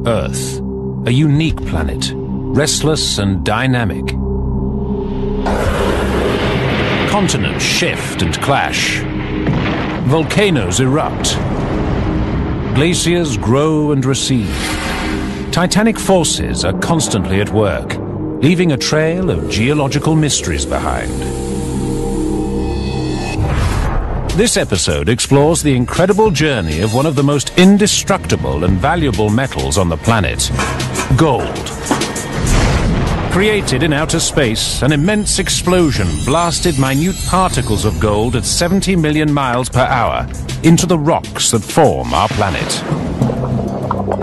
Earth, a unique planet, restless and dynamic. Continents shift and clash. Volcanoes erupt. Glaciers grow and recede. Titanic forces are constantly at work, leaving a trail of geological mysteries behind. This episode explores the incredible journey of one of the most indestructible and valuable metals on the planet, gold. Created in outer space, an immense explosion blasted minute particles of gold at 70 million miles per hour into the rocks that form our planet.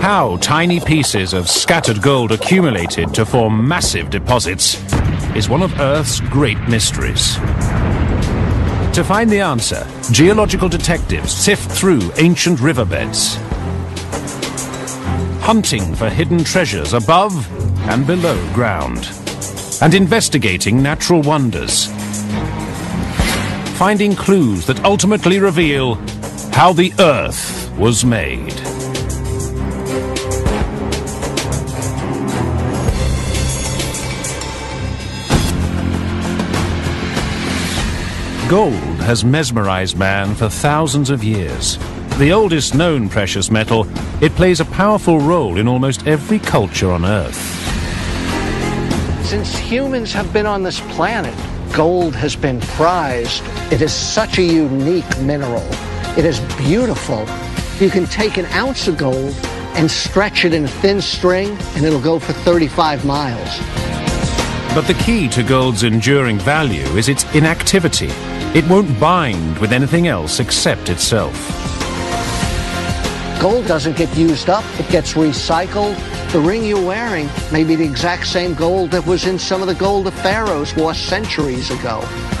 How tiny pieces of scattered gold accumulated to form massive deposits is one of Earth's great mysteries. To find the answer, geological detectives sift through ancient riverbeds, hunting for hidden treasures above and below ground, and investigating natural wonders, finding clues that ultimately reveal how the Earth was made. Gold has mesmerized man for thousands of years. The oldest known precious metal, it plays a powerful role in almost every culture on Earth. Since humans have been on this planet, gold has been prized. It is such a unique mineral. It is beautiful. You can take an ounce of gold and stretch it in a thin string, and it'll go for 35 miles. But the key to gold's enduring value is its inactivity. It won't bind with anything else except itself. Gold doesn't get used up, it gets recycled. The ring you're wearing may be the exact same gold that was in some of the gold the pharaohs wore centuries ago.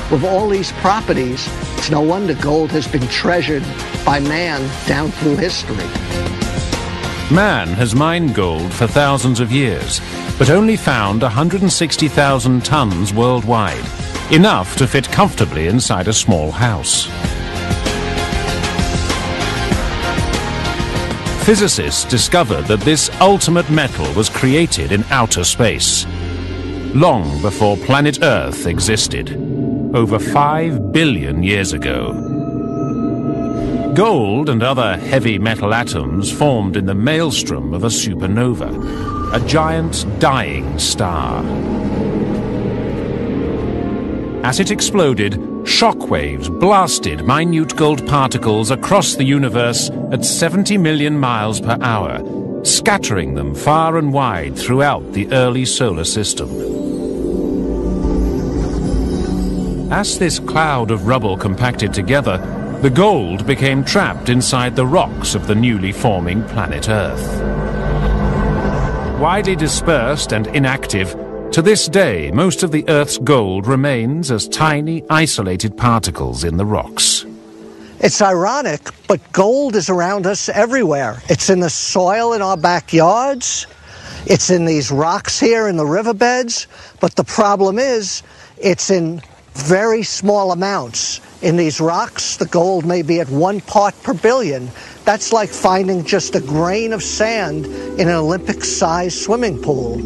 With all these properties, it's no wonder gold has been treasured by man down through history. Man has mined gold for thousands of years, but only found 160,000 tons worldwide, enough to fit comfortably inside a small house. Physicists discovered that this ultimate metal was created in outer space, long before planet Earth existed, over 5 billion years ago. Gold and other heavy metal atoms formed in the maelstrom of a supernova, a giant dying star. As it exploded, shockwaves blasted minute gold particles across the universe at 70 million miles per hour, scattering them far and wide throughout the early solar system. As this cloud of rubble compacted together, the gold became trapped inside the rocks of the newly forming planet Earth. Widely dispersed and inactive, to this day, most of the Earth's gold remains as tiny, isolated particles in the rocks. It's ironic, but gold is around us everywhere. It's in the soil in our backyards. It's in these rocks here in the riverbeds. But the problem is, it's in very small amounts. In these rocks, the gold may be at 1 part per billion. That's like finding just a grain of sand in an Olympic-sized swimming pool.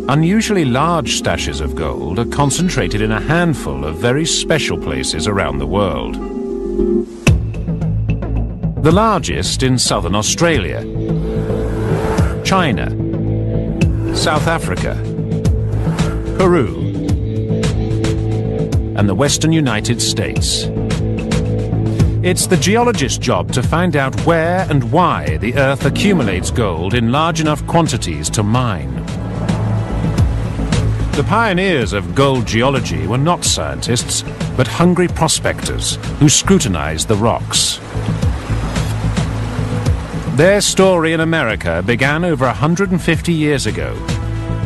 Unusually large stashes of gold are concentrated in a handful of very special places around the world. The largest in southern Australia, China, South Africa, Peru, and the western United States. It's the geologist's job to find out where and why the Earth accumulates gold in large enough quantities to mine. The pioneers of gold geology were not scientists, but hungry prospectors who scrutinized the rocks. Their story in America began over 150 years ago,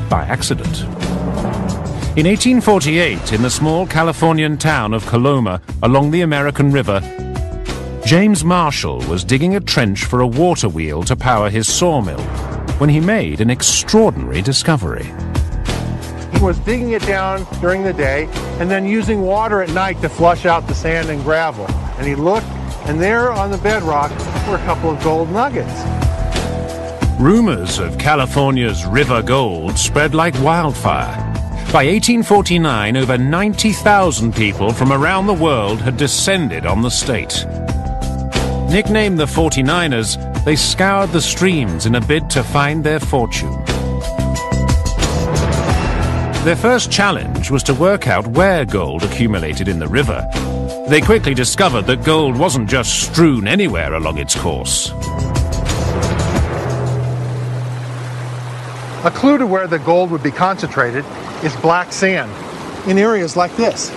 by accident. In 1848, in the small Californian town of Coloma, along the American River, James Marshall was digging a trench for a water wheel to power his sawmill when he made an extraordinary discovery. He was digging it down during the day and then using water at night to flush out the sand and gravel. And he looked, and there on the bedrock were a couple of gold nuggets. Rumors of California's river gold spread like wildfire. By 1849, over 90,000 people from around the world had descended on the state. Nicknamed the 49ers, they scoured the streams in a bid to find their fortune. Their first challenge was to work out where gold accumulated in the river. They quickly discovered that gold wasn't just strewn anywhere along its course. A clue to where the gold would be concentrated is black sand in areas like this.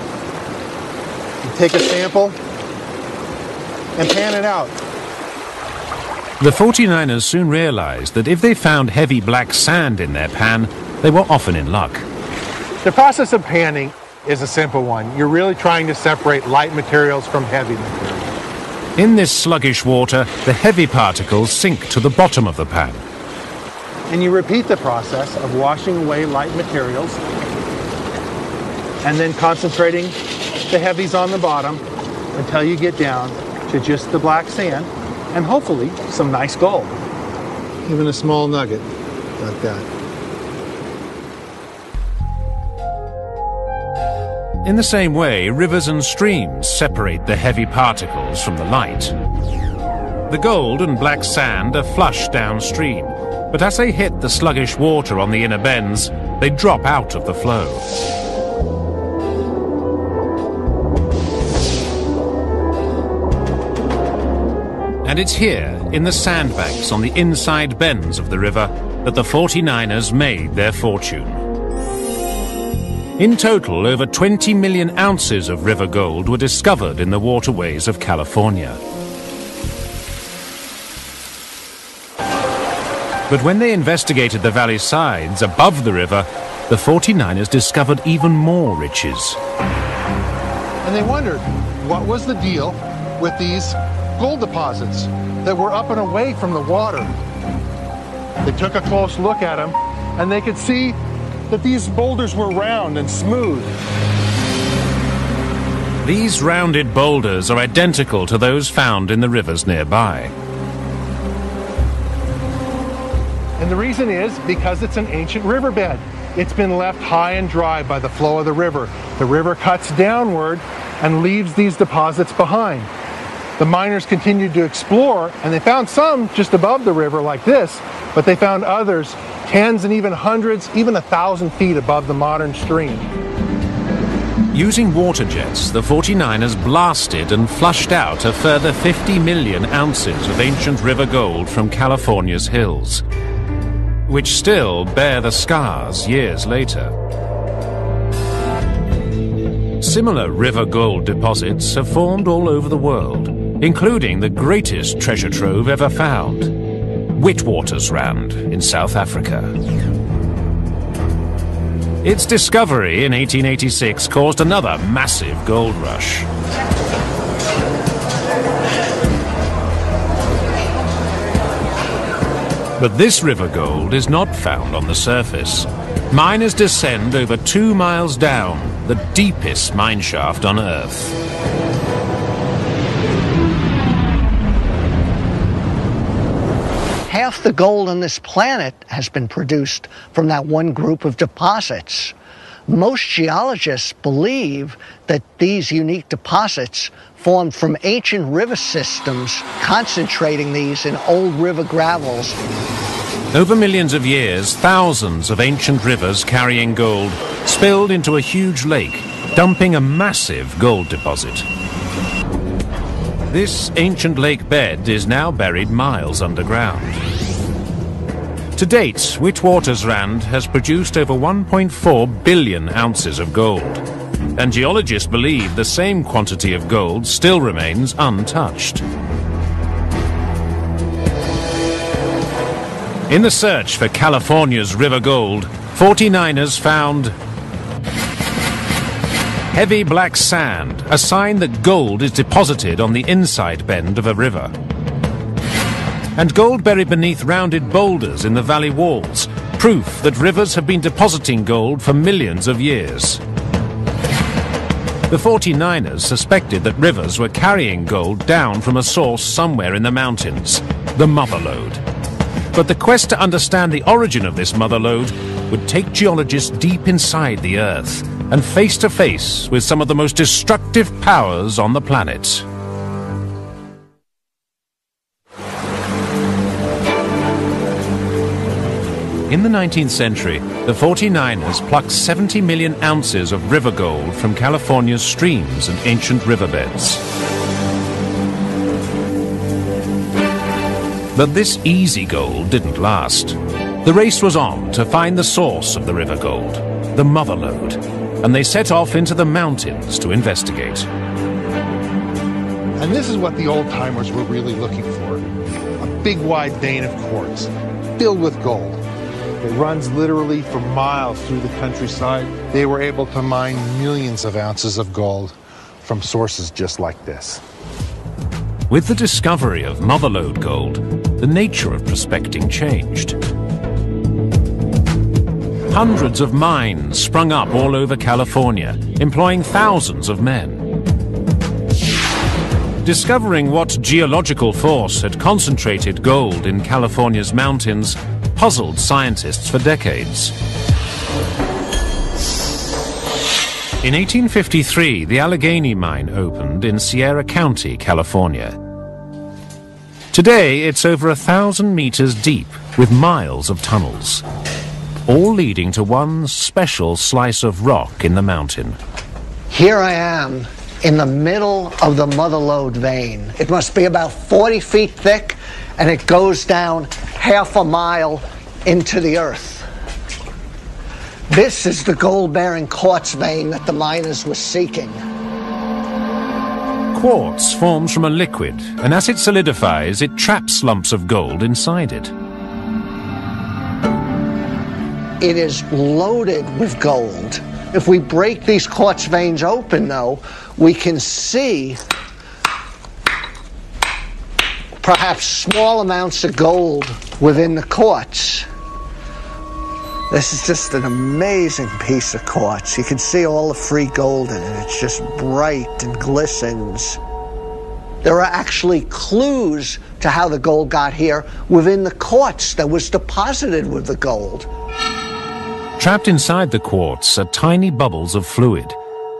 You take a sample and pan it out. The 49ers soon realized that if they found heavy black sand in their pan, they were often in luck. The process of panning is a simple one. You're really trying to separate light materials from heavy materials. In this sluggish water, the heavy particles sink to the bottom of the pan. And you repeat the process of washing away light materials and then concentrating the heavies on the bottom until you get down to just the black sand and hopefully some nice gold. Even a small nugget like that. In the same way, rivers and streams separate the heavy particles from the light. The gold and black sand are flushed downstream, but as they hit the sluggish water on the inner bends, they drop out of the flow. And it's here, in the sandbanks on the inside bends of the river, that the 49ers made their fortune. In total, over 20 million ounces of river gold were discovered in the waterways of California. But when they investigated the valley sides above the river, the 49ers discovered even more riches. And they wondered, what was the deal with these gold deposits that were up and away from the water? They took a close look at them, and they could see that these boulders were round and smooth. These rounded boulders are identical to those found in the rivers nearby. And the reason is because it's an ancient riverbed. It's been left high and dry by the flow of the river. The river cuts downward and leaves these deposits behind. The miners continued to explore, and they found some just above the river like this, but they found others tens and even hundreds, even 1,000 feet above the modern stream. Using water jets, the 49ers blasted and flushed out a further 50 million ounces of ancient river gold from California's hills, which still bear the scars years later. Similar river gold deposits have formed all over the world, including the greatest treasure trove ever found, Witwatersrand in South Africa. Its discovery in 1886 caused another massive gold rush. But this river gold is not found on the surface. Miners descend over 2 miles down, the deepest mine shaft on Earth. Half the gold on this planet has been produced from that one group of deposits. Most geologists believe that these unique deposits formed from ancient river systems, concentrating these in old river gravels. Over millions of years, thousands of ancient rivers carrying gold spilled into a huge lake, dumping a massive gold deposit. This ancient lake bed is now buried miles underground. To date, Witwatersrand has produced over 1.4 billion ounces of gold, and geologists believe the same quantity of gold still remains untouched. In the search for California's river gold, 49ers found heavy black sand, a sign that gold is deposited on the inside bend of a river. And gold buried beneath rounded boulders in the valley walls, proof that rivers have been depositing gold for millions of years. The 49ers suspected that rivers were carrying gold down from a source somewhere in the mountains, the Mother Lode. But the quest to understand the origin of this mother lode would take geologists deep inside the Earth and face to face with some of the most destructive powers on the planet. In the 19th century, the 49ers plucked 70 million ounces of river gold from California's streams and ancient riverbeds. But this easy gold didn't last. The race was on to find the source of the river gold, the mother lode, and they set off into the mountains to investigate. And this is what the old-timers were really looking for. A big wide vein of quartz, filled with gold. It runs literally for miles through the countryside. They were able to mine millions of ounces of gold from sources just like this. With the discovery of mother lode gold, the nature of prospecting changed. Hundreds of mines sprung up all over California, employing thousands of men. Discovering what geological force had concentrated gold in California's mountains puzzled scientists for decades. In 1853, the Allegheny mine opened in Sierra County, California. Today, it's over 1,000 meters deep with miles of tunnels, all leading to one special slice of rock in the mountain. Here I am in the middle of the mother lode vein. It must be about 40 feet thick, and it goes down half a mile into the earth. This is the gold-bearing quartz vein that the miners were seeking. Quartz forms from a liquid, and as it solidifies, it traps lumps of gold inside it. It is loaded with gold. If we break these quartz veins open, though, we can see perhaps small amounts of gold within the quartz. This is just an amazing piece of quartz. You can see all the free gold in it. It's just bright and glistens. There are actually clues to how the gold got here within the quartz that was deposited with the gold. Trapped inside the quartz are tiny bubbles of fluid.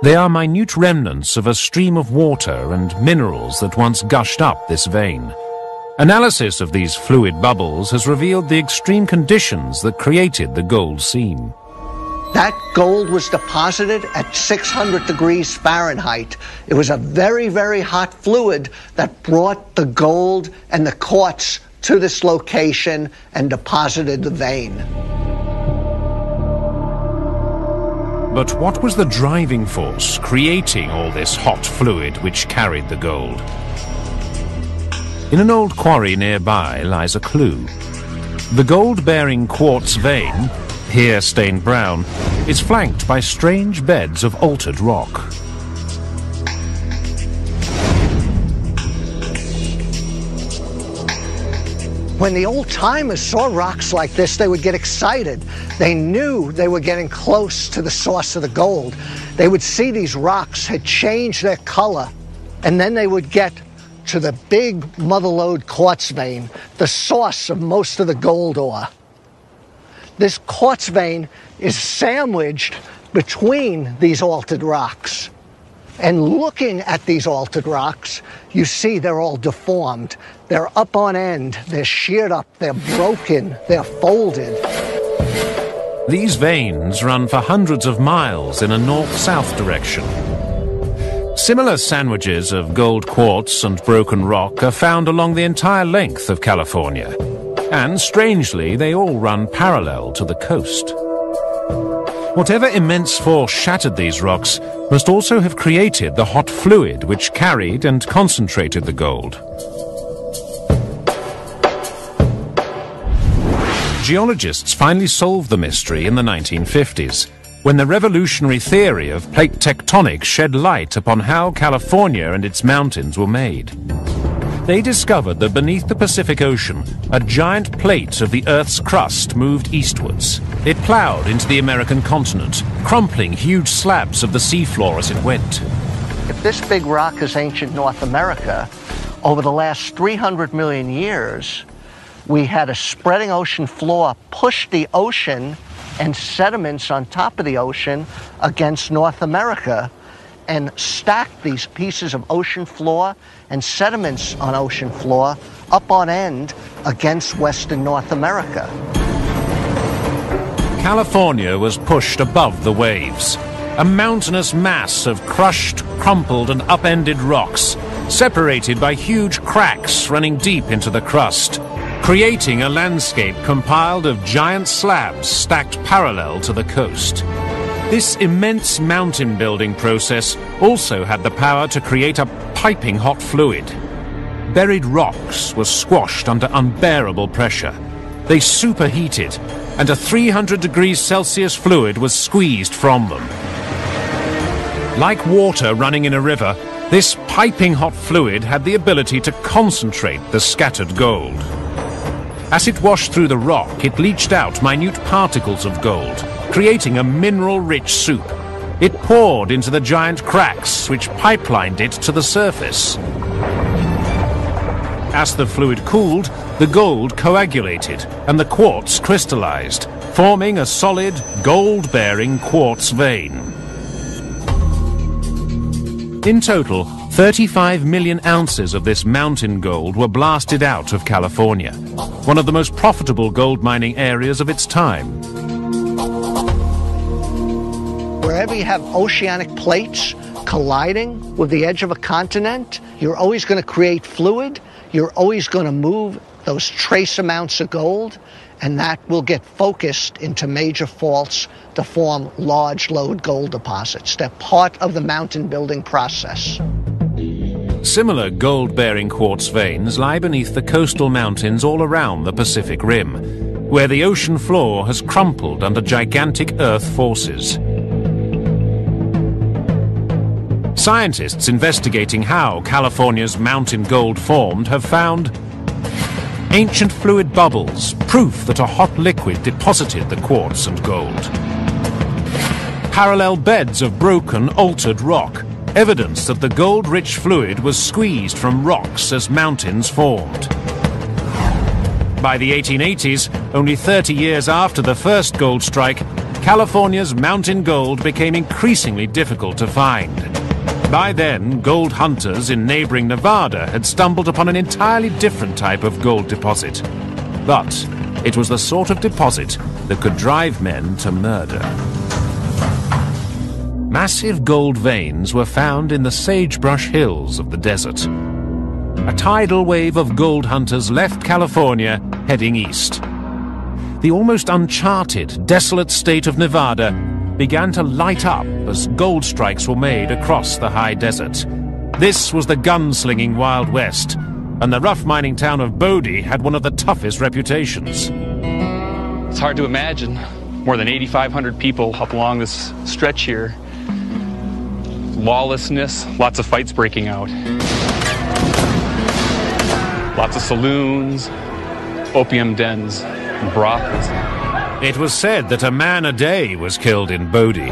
They are minute remnants of a stream of water and minerals that once gushed up this vein. Analysis of these fluid bubbles has revealed the extreme conditions that created the gold seam. That gold was deposited at 600 degrees Fahrenheit. It was a very, very hot fluid that brought the gold and the quartz to this location and deposited the vein. But what was the driving force creating all this hot fluid which carried the gold? In an old quarry nearby lies a clue. The gold-bearing quartz vein, here stained brown, is flanked by strange beds of altered rock. When the old-timers saw rocks like this, they would get excited. They knew they were getting close to the source of the gold. They would see these rocks had changed their color, and then they would get to the big mother lode quartz vein, the source of most of the gold ore. This quartz vein is sandwiched between these altered rocks. And looking at these altered rocks, you see they're all deformed. They're up on end, they're sheared up, they're broken, they're folded. These veins run for hundreds of miles in a north-south direction. Similar sandwiches of gold quartz and broken rock are found along the entire length of California. And strangely, they all run parallel to the coast. Whatever immense force shattered these rocks must also have created the hot fluid which carried and concentrated the gold. Geologists finally solved the mystery in the 1950s. When the revolutionary theory of plate tectonics shed light upon how California and its mountains were made. They discovered that beneath the Pacific Ocean, a giant plate of the Earth's crust moved eastwards. It plowed into the American continent, crumpling huge slabs of the seafloor as it went. If this big rock is ancient North America, over the last 300 million years, We had a spreading ocean floor push the ocean and sediments on top of the ocean against North America and stack these pieces of ocean floor and sediments on ocean floor up on end against Western North America. California was pushed above the waves, a mountainous mass of crushed, crumpled and upended rocks, separated by huge cracks running deep into the crust, creating a landscape compiled of giant slabs stacked parallel to the coast. This immense mountain building process also had the power to create a piping hot fluid. Buried rocks were squashed under unbearable pressure. They superheated, and a 300 degrees Celsius fluid was squeezed from them. Like water running in a river, this piping hot fluid had the ability to concentrate the scattered gold. As it washed through the rock, it leached out minute particles of gold, creating a mineral-rich soup. It poured into the giant cracks, which pipelined it to the surface. As the fluid cooled, the gold coagulated, and the quartz crystallized, forming a solid, gold-bearing quartz vein. In total, 35 million ounces of this mountain gold were blasted out of California, one of the most profitable gold mining areas of its time. Wherever you have oceanic plates colliding with the edge of a continent, you're always going to create fluid, you're always going to move those trace amounts of gold, and that will get focused into major faults to form large load gold deposits. They're part of the mountain building process. Similar gold-bearing quartz veins lie beneath the coastal mountains all around the Pacific Rim, where the ocean floor has crumpled under gigantic earth forces. Scientists investigating how California's mountain gold formed have found ancient fluid bubbles, proof that a hot liquid deposited the quartz and gold. Parallel beds of broken, altered rock, evidence that the gold-rich fluid was squeezed from rocks as mountains formed. By the 1880s, only 30 years after the first gold strike, California's mountain gold became increasingly difficult to find. By then, gold hunters in neighboring Nevada had stumbled upon an entirely different type of gold deposit. But it was the sort of deposit that could drive men to murder. Massive gold veins were found in the sagebrush hills of the desert. A tidal wave of gold hunters left California, heading east. The almost uncharted, desolate state of Nevada began to light up as gold strikes were made across the high desert. This was the gunslinging Wild West, and the rough mining town of Bodie had one of the toughest reputations. It's hard to imagine. More than 8,500 people up along this stretch here. Lawlessness, lots of fights breaking out. Lots of saloons, opium dens, and brothels. It was said that a man a day was killed in Bodie.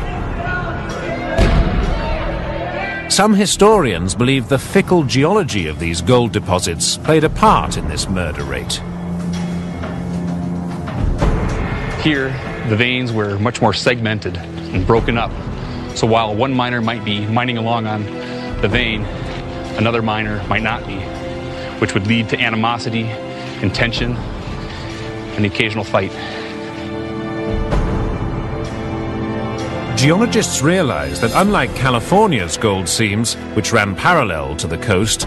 Some historians believe the fickle geology of these gold deposits played a part in this murder rate. Here, the veins were much more segmented and broken up. So while one miner might be mining along on the vein, another miner might not be, which would lead to animosity, contention, and the occasional fight. Geologists realized that unlike California's gold seams, which ran parallel to the coast,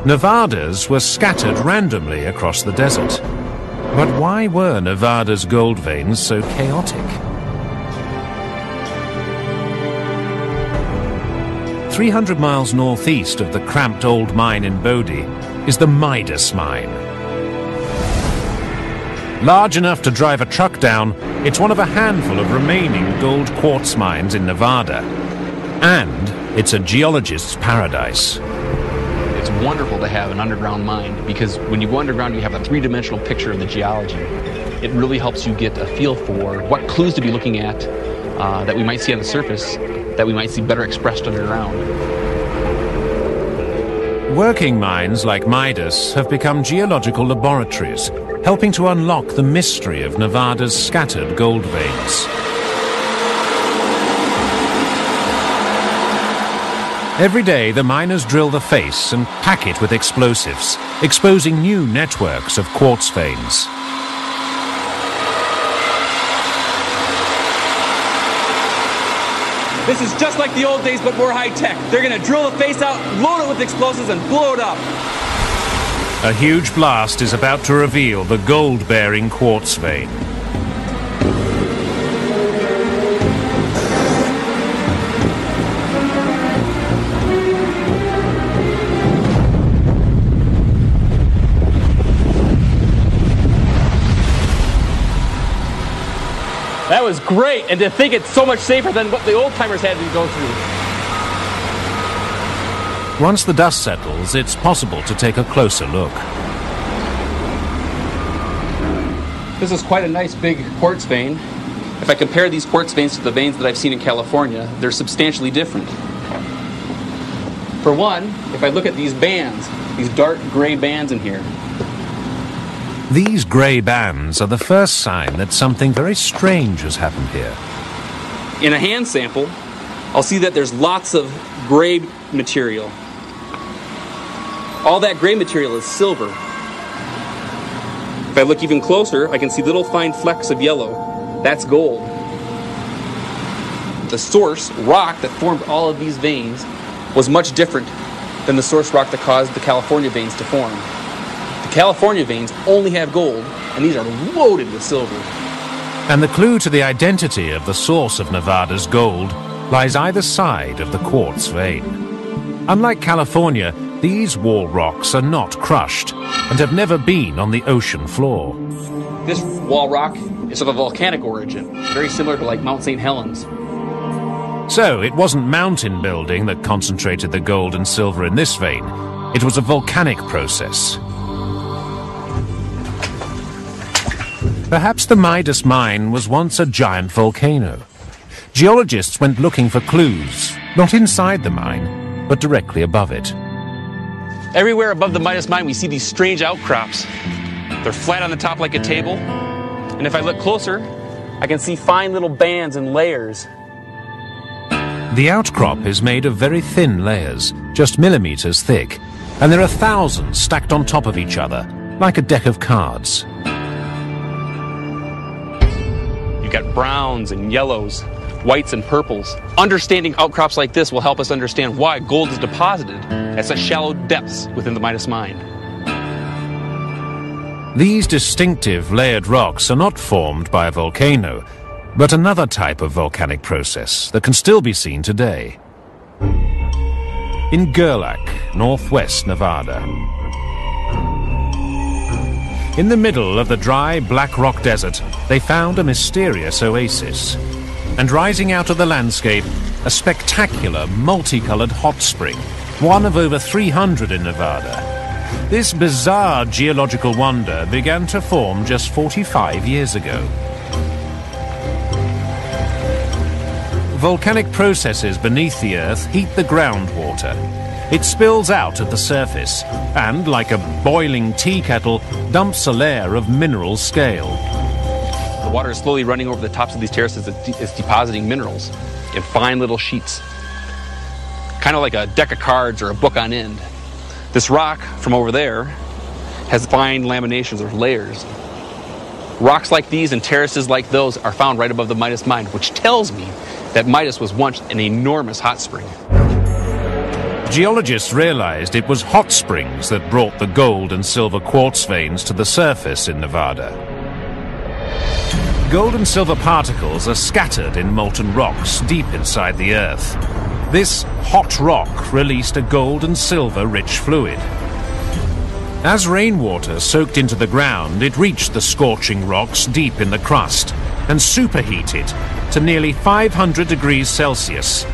Nevada's were scattered randomly across the desert. But why were Nevada's gold veins so chaotic? 300 miles northeast of the cramped old mine in Bodie is the Midas mine. Large enough to drive a truck down, it's one of a handful of remaining gold quartz mines in Nevada. And it's a geologist's paradise. It's wonderful to have an underground mine because when you go underground, you have a three-dimensional picture of the geology. It really helps you get a feel for what clues to be looking at that we might see on the surface, that we might see better expressed underground. Working mines like Midas have become geological laboratories, helping to unlock the mystery of Nevada's scattered gold veins. Every day, the miners drill the face and pack it with explosives, exposing new networks of quartz veins. This is just like the old days, but more high-tech. They're going to drill the face out, load it with explosives, and blow it up. A huge blast is about to reveal the gold-bearing quartz vein. That was great, and to think it's so much safer than what the old-timers had to go through. Once the dust settles, it's possible to take a closer look. This is quite a nice big quartz vein. If I compare these quartz veins to the veins that I've seen in California, they're substantially different. For one, if I look at these bands, these dark gray bands in here, these grey bands are the first sign that something very strange has happened here. in a hand sample, I'll see that there's lots of gray material. All that gray material is silver. If I look even closer, I can see little fine flecks of yellow. That's gold. The source rock that formed all of these veins was much different than the source rock that caused the California veins to form. The California veins only have gold, and these are loaded with silver. And the clue to the identity of the source of Nevada's gold lies either side of the quartz vein. Unlike California, these wall rocks are not crushed and have never been on the ocean floor. This wall rock is of a volcanic origin, very similar to like Mount St. Helens. So it wasn't mountain building that concentrated the gold and silver in this vein. It was a volcanic process. Perhaps the Midas mine was once a giant volcano. Geologists went looking for clues, not inside the mine, but directly above it. Everywhere above the Midas mine, we see these strange outcrops. They're flat on the top like a table, and if I look closer, I can see fine little bands and layers. The outcrop is made of very thin layers, just millimeters thick, and there are thousands stacked on top of each other, like a deck of cards. You've got browns and yellows, whites and purples. Understanding outcrops like this will help us understand why gold is deposited at such shallow depths within the Midas mine. These distinctive layered rocks are not formed by a volcano, but another type of volcanic process that can still be seen today. In Gerlach, northwest Nevada. In the middle of the dry black rock desert, they found a mysterious oasis. And rising out of the landscape, a spectacular multicolored hot spring, one of over 300 in Nevada. This bizarre geological wonder began to form just 45 years ago. Volcanic processes beneath the earth heat the groundwater. It spills out at the surface and, like a boiling tea kettle, dumps a layer of mineral scale. The water is slowly running over the tops of these terraces. It's depositing minerals in fine little sheets, kind of like a deck of cards or a book on end. This rock from over there has fine laminations or layers. Rocks like these and terraces like those are found right above the Midas mine, which tells me that Midas was once an enormous hot spring. Geologists realized it was hot springs that brought the gold and silver quartz veins to the surface in Nevada. Gold and silver particles are scattered in molten rocks deep inside the earth. This hot rock released a gold and silver rich fluid. As rainwater soaked into the ground, it reached the scorching rocks deep in the crust and superheated to nearly 500 degrees Celsius.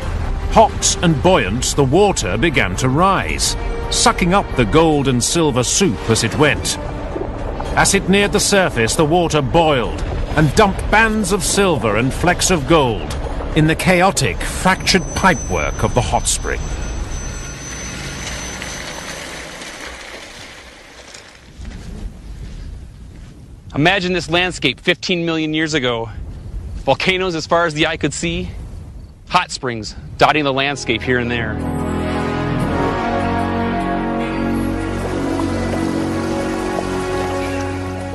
Hot and buoyant, the water began to rise, sucking up the gold and silver soup as it went. As it neared the surface, the water boiled and dumped bands of silver and flecks of gold in the chaotic, fractured pipework of the hot spring. Imagine this landscape 15 million years ago. Volcanoes as far as the eye could see, hot springs dotting the landscape here and there.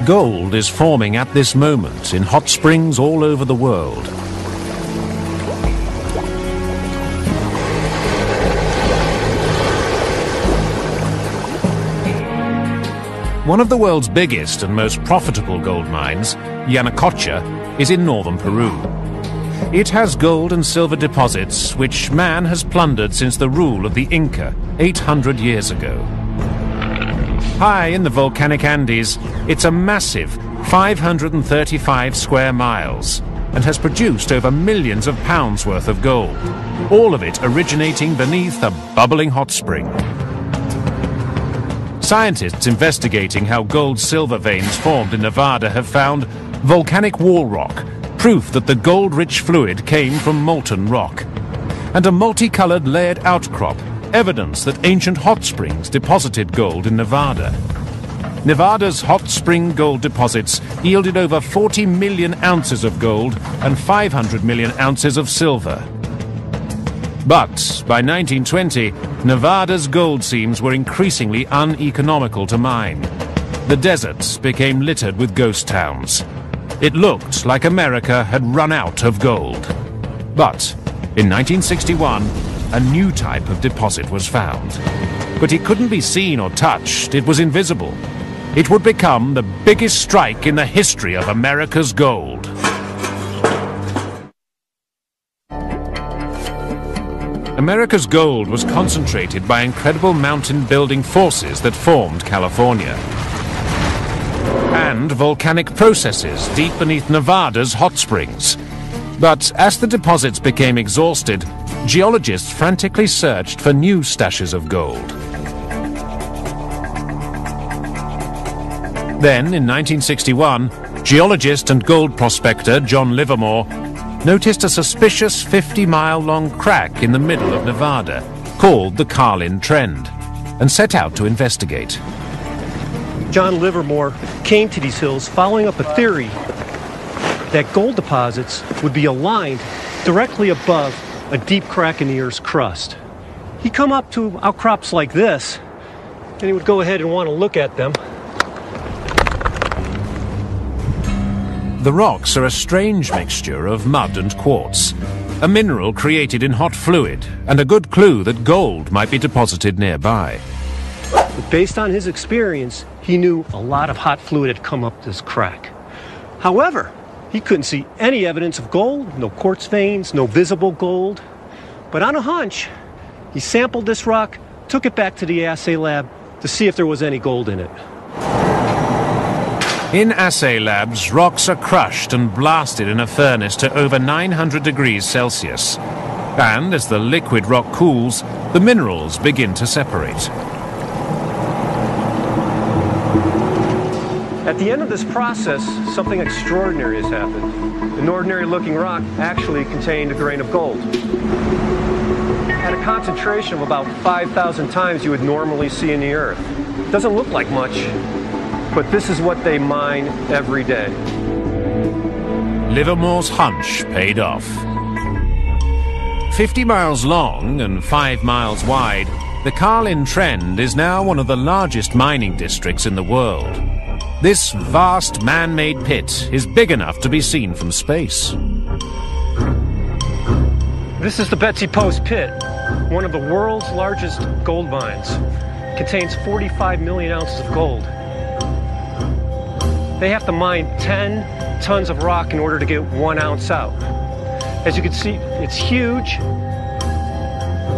Gold is forming at this moment in hot springs all over the world. One of the world's biggest and most profitable gold mines, Yanacocha, is in northern Peru. It has gold and silver deposits which man has plundered since the rule of the Inca 800 years ago. High in the volcanic Andes, it's a massive 535 square miles and has produced over millions of pounds worth of gold, all of it originating beneath a bubbling hot spring. Scientists investigating how gold-silver veins formed in Nevada have found volcanic wall rock, proof that the gold-rich fluid came from molten rock, and a multicolored layered outcrop, evidence that ancient hot springs deposited gold in Nevada. Nevada's hot spring gold deposits yielded over 40 million ounces of gold and 500 million ounces of silver. But by 1920, Nevada's gold seams were increasingly uneconomical to mine. The deserts became littered with ghost towns. It looked like America had run out of gold. But in 1961, a new type of deposit was found. But it couldn't be seen or touched, it was invisible. It would become the biggest strike in the history of America's gold. America's gold was concentrated by incredible mountain-building forces that formed California, and volcanic processes deep beneath Nevada's hot springs. But as the deposits became exhausted, geologists frantically searched for new stashes of gold. Then, in 1961, geologist and gold prospector John Livermore noticed a suspicious 50-mile-long crack in the middle of Nevada, called the Carlin Trend, and set out to investigate. John Livermore came to these hills following up a theory that gold deposits would be aligned directly above a deep crack in the Earth's crust. He'd come up to outcrops like this, and he would go ahead and want to look at them. The rocks are a strange mixture of mud and quartz, a mineral created in hot fluid, and a good clue that gold might be deposited nearby. But based on his experience, he knew a lot of hot fluid had come up this crack. However, he couldn't see any evidence of gold, no quartz veins, no visible gold. But on a hunch, he sampled this rock, took it back to the assay lab to see if there was any gold in it. In assay labs, rocks are crushed and blasted in a furnace to over 900 degrees Celsius. And as the liquid rock cools, the minerals begin to separate. At the end of this process, something extraordinary has happened. An ordinary-looking rock actually contained a grain of gold. At a concentration of about 5,000 times you would normally see in the Earth. Doesn't look like much, but this is what they mine every day. Livermore's hunch paid off. 50 miles long and 5 miles wide, the Carlin Trend is now one of the largest mining districts in the world. This vast man-made pit is big enough to be seen from space. This is the Betsy Post Pit, one of the world's largest gold mines. It contains 45 million ounces of gold. They have to mine 10 tons of rock in order to get 1 ounce out. As you can see, it's huge,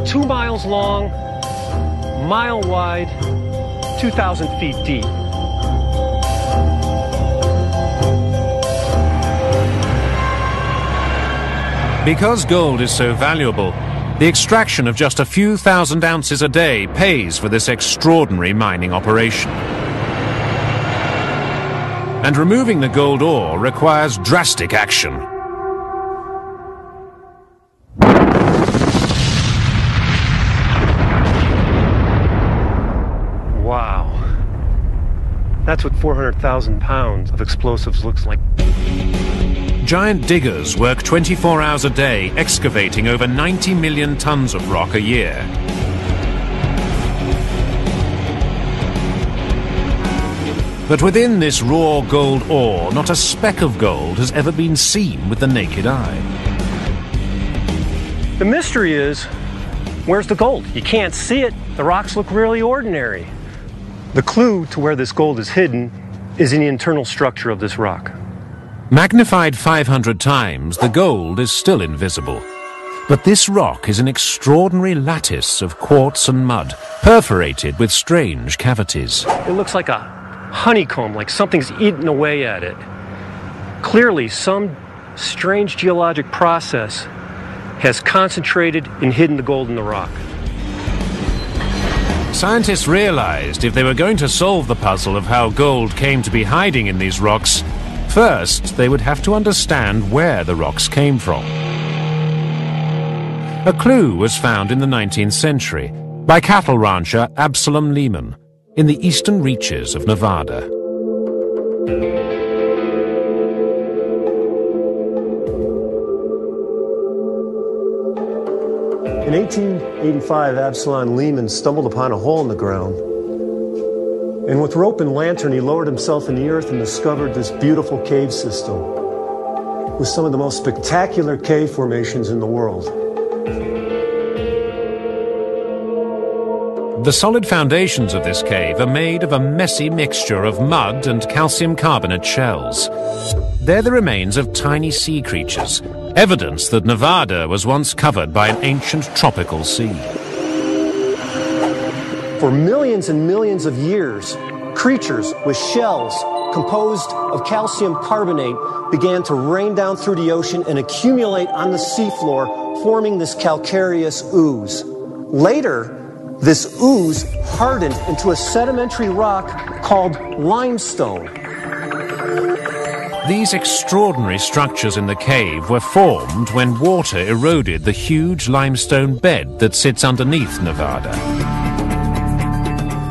2 miles long, mile wide, 2,000 feet deep. Because gold is so valuable, the extraction of just a few thousand ounces a day pays for this extraordinary mining operation. And removing the gold ore requires drastic action. Wow. That's what 400,000 pounds of explosives looks like. Giant diggers work 24 hours a day, excavating over 90 million tons of rock a year. But within this raw gold ore, not a speck of gold has ever been seen with the naked eye. The mystery is, where's the gold? You can't see it. The rocks look really ordinary. The clue to where this gold is hidden is in the internal structure of this rock. Magnified 500 times, the gold is still invisible. But this rock is an extraordinary lattice of quartz and mud, perforated with strange cavities. It looks like a honeycomb, like something's eaten away at it. Clearly, some strange geologic process has concentrated and hidden the gold in the rock. Scientists realized if they were going to solve the puzzle of how gold came to be hiding in these rocks, first they would have to understand where the rocks came from. A clue was found in the 19th century by cattle rancher Absalom Lehman in the eastern reaches of Nevada. In 1885, Absalom Lehman stumbled upon a hole in the ground. And with rope and lantern, he lowered himself in the earth and discovered this beautiful cave system with some of the most spectacular cave formations in the world. The solid foundations of this cave are made of a messy mixture of mud and calcium carbonate shells. They're the remains of tiny sea creatures, evidence that Nevada was once covered by an ancient tropical sea. For millions and millions of years, creatures with shells composed of calcium carbonate began to rain down through the ocean and accumulate on the seafloor, forming this calcareous ooze. Later, this ooze hardened into a sedimentary rock called limestone. These extraordinary structures in the cave were formed when water eroded the huge limestone bed that sits underneath Nevada.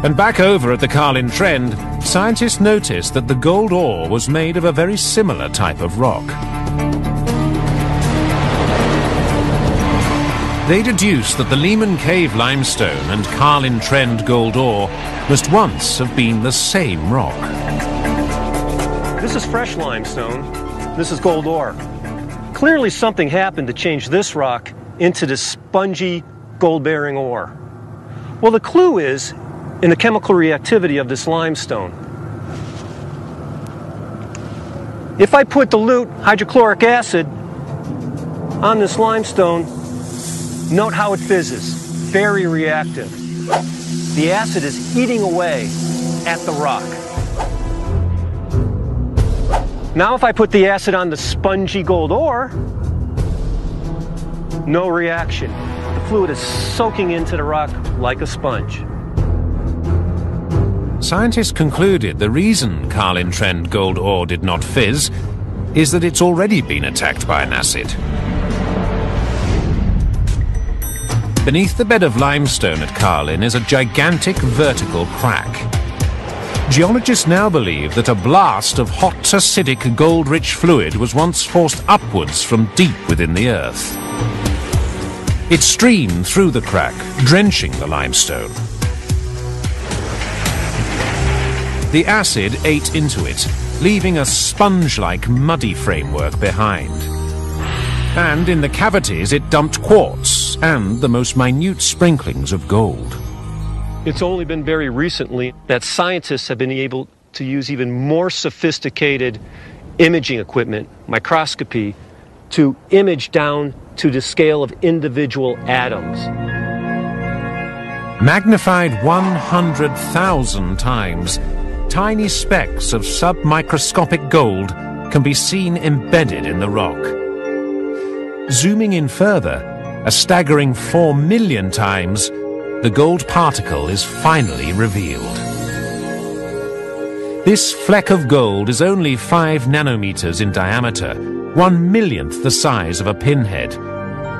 And back over at the Carlin Trend, scientists noticed that the gold ore was made of a very similar type of rock. They deduced that the Lehman Cave limestone and Carlin Trend gold ore must once have been the same rock. This is fresh limestone. This is gold ore. Clearly something happened to change this rock into this spongy gold-bearing ore. Well, the clue is in the chemical reactivity of this limestone. If I put dilute hydrochloric acid on this limestone, note how it fizzes. Very reactive. The acid is eating away at the rock. Now if I put the acid on the spongy gold ore, no reaction. The fluid is soaking into the rock like a sponge. Scientists concluded the reason Carlin Trend gold ore did not fizz is that it's already been attacked by an acid. Beneath the bed of limestone at Carlin is a gigantic vertical crack. Geologists now believe that a blast of hot, acidic, gold-rich fluid was once forced upwards from deep within the earth. It streamed through the crack, drenching the limestone. The acid ate into it, leaving a sponge-like, muddy framework behind. And in the cavities it dumped quartz and the most minute sprinklings of gold. It's only been very recently that scientists have been able to use even more sophisticated imaging equipment, microscopy, to image down to the scale of individual atoms. Magnified 100,000 times, tiny specks of submicroscopic gold can be seen embedded in the rock. Zooming in further, a staggering 4 million times, the gold particle is finally revealed. This fleck of gold is only 5 nanometers in diameter, 1/1,000,000th the size of a pinhead,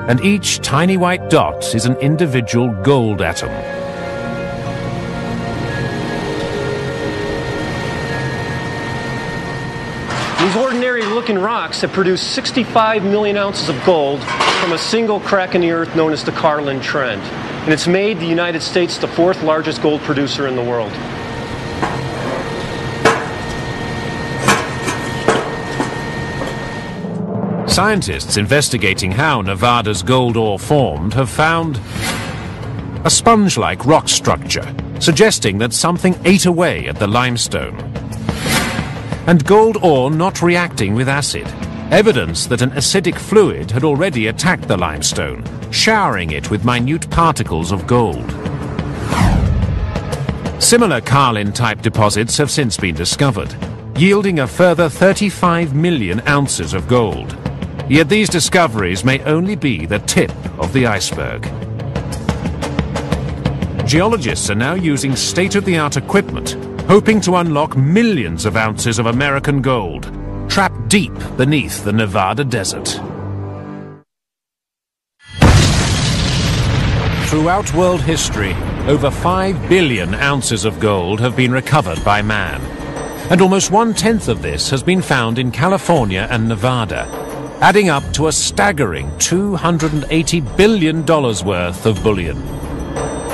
and each tiny white dot is an individual gold atom. These ordinary-looking rocks have produced 65 million ounces of gold from a single crack in the earth known as the Carlin Trend. And it's made the United States the fourth largest gold producer in the world. Scientists investigating how Nevada's gold ore formed have found a sponge-like rock structure, suggesting that something ate away at the limestone. And gold ore not reacting with acid, evidence that an acidic fluid had already attacked the limestone, showering it with minute particles of gold. Similar Carlin-type deposits have since been discovered, yielding a further 35 million ounces of gold. Yet these discoveries may only be the tip of the iceberg. Geologists are now using state-of-the-art equipment, hoping to unlock millions of ounces of American gold, trapped deep beneath the Nevada desert. Throughout world history, over 5 billion ounces of gold have been recovered by man, and almost 1/10 of this has been found in California and Nevada, adding up to a staggering $280 billion worth of bullion.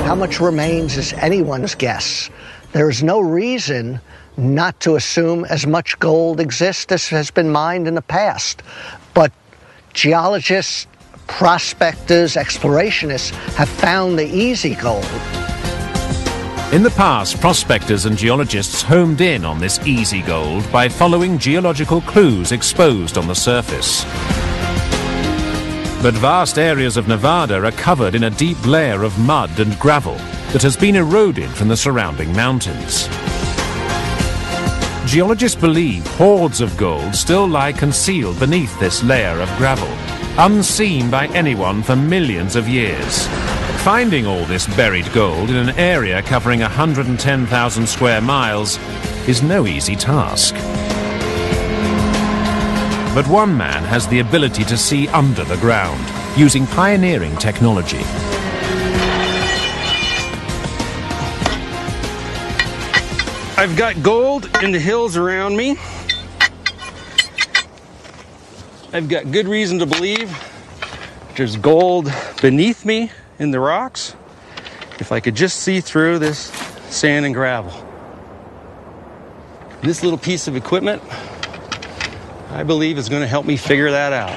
How much remains is anyone's guess. There is no reason not to assume as much gold exists as has been mined in the past. But geologists, prospectors, explorationists have found the easy gold. In the past, prospectors and geologists homed in on this easy gold by following geological clues exposed on the surface. But vast areas of Nevada are covered in a deep layer of mud and gravel that has been eroded from the surrounding mountains. Geologists believe hoards of gold still lie concealed beneath this layer of gravel, unseen by anyone for millions of years. Finding all this buried gold in an area covering 110,000 square miles is no easy task. But one man has the ability to see under the ground, using pioneering technology. I've got gold in the hills around me. I've got good reason to believe there's gold beneath me in the rocks, if I could just see through this sand and gravel. This little piece of equipment, I believe, is going to help me figure that out.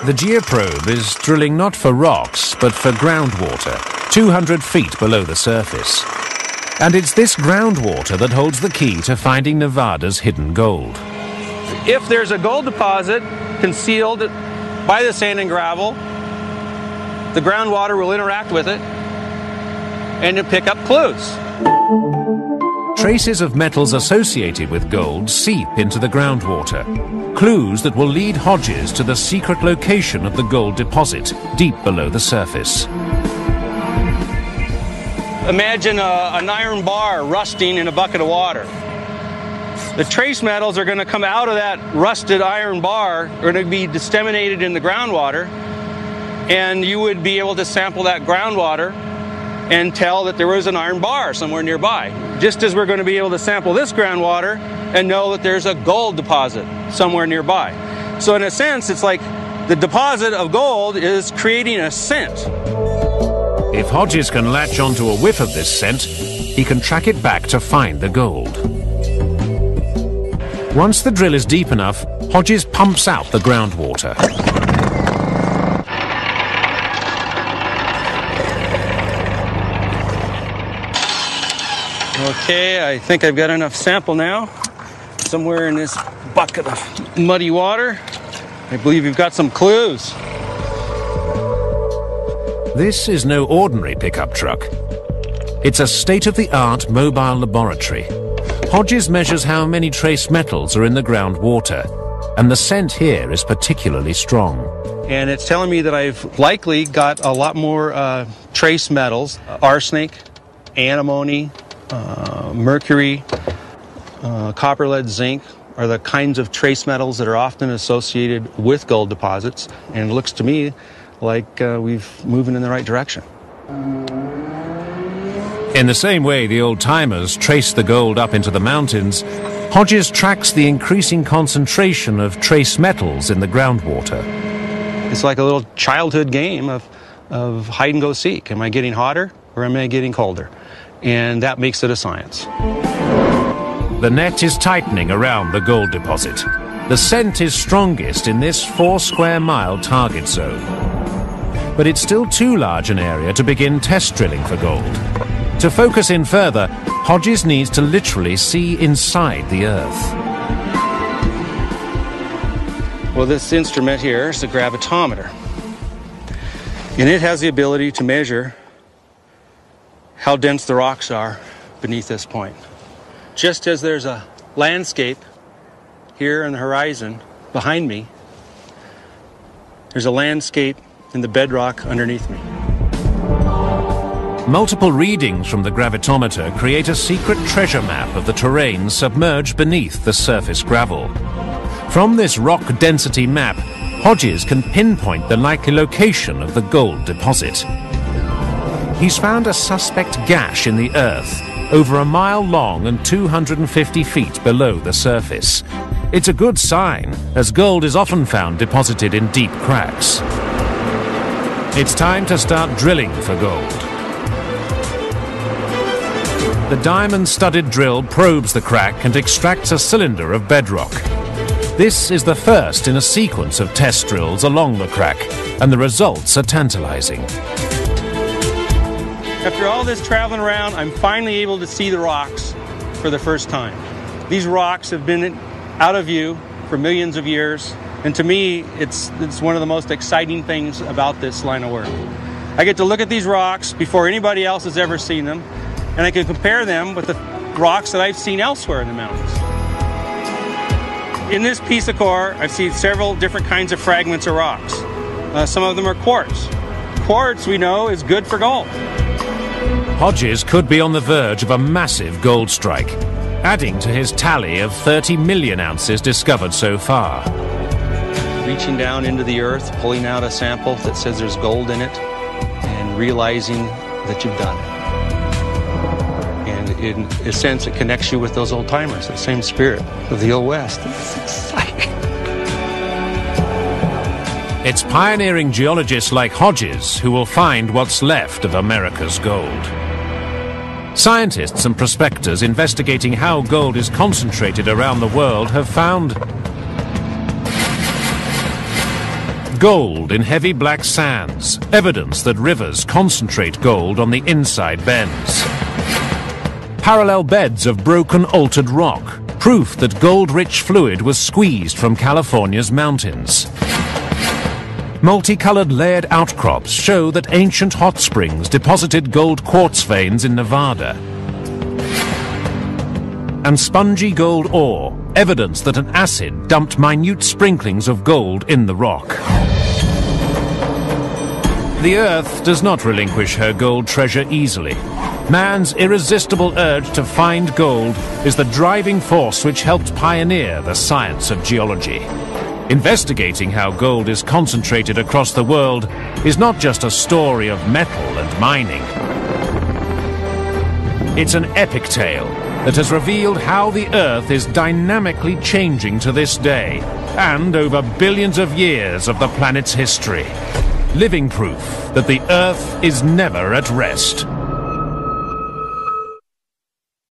The geoprobe is drilling not for rocks, but for groundwater, 200 feet below the surface. And it's this groundwater that holds the key to finding Nevada's hidden gold. If there's a gold deposit concealed by the sand and gravel, the groundwater will interact with it and it'll pick up clues. Traces of metals associated with gold seep into the groundwater, clues that will lead Hodges to the secret location of the gold deposit deep below the surface. Imagine an iron bar rusting in a bucket of water. The trace metals are going to come out of that rusted iron bar, are going to be disseminated in the groundwater, and you would be able to sample that groundwater and tell that there was an iron bar somewhere nearby. Just as we're going to be able to sample this groundwater and know that there's a gold deposit somewhere nearby. So in a sense, it's like the deposit of gold is creating a scent. If Hodges can latch onto a whiff of this scent, he can track it back to find the gold. Once the drill is deep enough, Hodges pumps out the groundwater. Okay, I think I've got enough sample now. Somewhere in this bucket of muddy water, I believe you've got some clues. This is no ordinary pickup truck. It's a state-of-the-art mobile laboratory. Hodges measures how many trace metals are in the groundwater, and the scent here is particularly strong. And it's telling me that I've likely got a lot more trace metals. Arsenic, antimony, mercury, copper, lead, zinc are the kinds of trace metals that are often associated with gold deposits. And it looks to me like we've moving in the right direction. In the same way the old-timers traced the gold up into the mountains, Hodges tracks the increasing concentration of trace metals in the groundwater. It's like a little childhood game of hide and go seek. Am I getting hotter or am I getting colder? And that makes it a science. The net is tightening around the gold deposit. The scent is strongest in this 4 square mile target zone. But it's still too large an area to begin test drilling for gold. To focus in further, Hodges needs to literally see inside the earth. Well, this instrument here is the gravitometer. And it has the ability to measure how dense the rocks are beneath this point. Just as there's a landscape here on the horizon behind me, there's a landscape in the bedrock underneath me. Multiple readings from the gravitometer create a secret treasure map of the terrain submerged beneath the surface gravel. From this rock density map, Hodges can pinpoint the likely location of the gold deposit. He's found a suspect gash in the earth, over a mile long and 250 feet below the surface. It's a good sign, as gold is often found deposited in deep cracks. It's time to start drilling for gold. The diamond-studded drill probes the crack and extracts a cylinder of bedrock. This is the first in a sequence of test drills along the crack, and the results are tantalizing. After all this traveling around, I'm finally able to see the rocks for the first time. These rocks have been out of view for millions of years, and to me, it's one of the most exciting things about this line of work. I get to look at these rocks before anybody else has ever seen them, and I can compare them with the rocks that I've seen elsewhere in the mountains. In this piece of core, I've seen several different kinds of fragments of rocks. Some of them are quartz. Quartz, we know, is good for gold. Hodges could be on the verge of a massive gold strike, adding to his tally of 30 million ounces discovered so far. Reaching down into the earth, pulling out a sample that says there's gold in it, and realizing that you've done it. And in a sense, it connects you with those old timers, that same spirit of the Old West. It's exciting. It's pioneering geologists like Hodges who will find what's left of America's gold. Scientists and prospectors investigating how gold is concentrated around the world have found gold in heavy black sands, evidence that rivers concentrate gold on the inside bends. Parallel beds of broken, altered rock, proof that gold-rich fluid was squeezed from California's mountains. Multicolored layered outcrops show that ancient hot springs deposited gold quartz veins in Nevada. And spongy gold ore, evidence that an acid dumped minute sprinklings of gold in the rock. The Earth does not relinquish her gold treasure easily. Man's irresistible urge to find gold is the driving force which helped pioneer the science of geology. Investigating how gold is concentrated across the world is not just a story of metal and mining. It's an epic tale that has revealed how the Earth is dynamically changing to this day, and over billions of years of the planet's history. Living proof that the Earth is never at rest.